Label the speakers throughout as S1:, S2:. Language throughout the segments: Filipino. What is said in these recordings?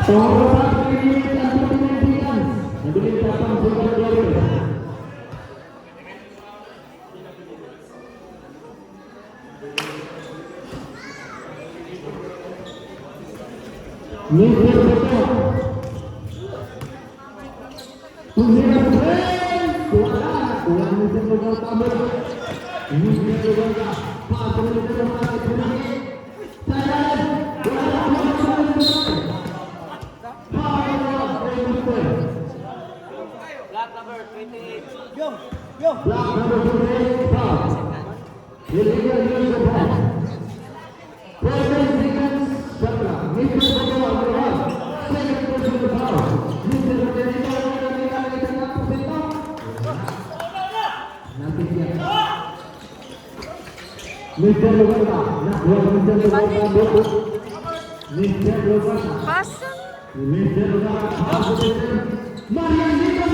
S1: Penghormatan ini dan pendidikan menjadi datang juga dari Mr. Betul Tunjiran keren Tuan Mr. Betul Tabur Mr. Betul Pak Mr. Betul
S2: Black number 28.
S1: Black number 28, foul. Illegal use of ball. 7 seconds, Chandra. Mr. Betul Abdullah. Second personal foul. Mr. Betul nanti dia. Mr. Betul nak dua Mr. Betul. Mr. Betul.
S3: Pasang.
S1: Mr. Betul. Marian Mr.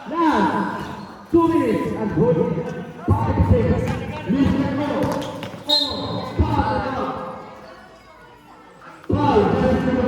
S1: Now, 2 minutes and 45 seconds.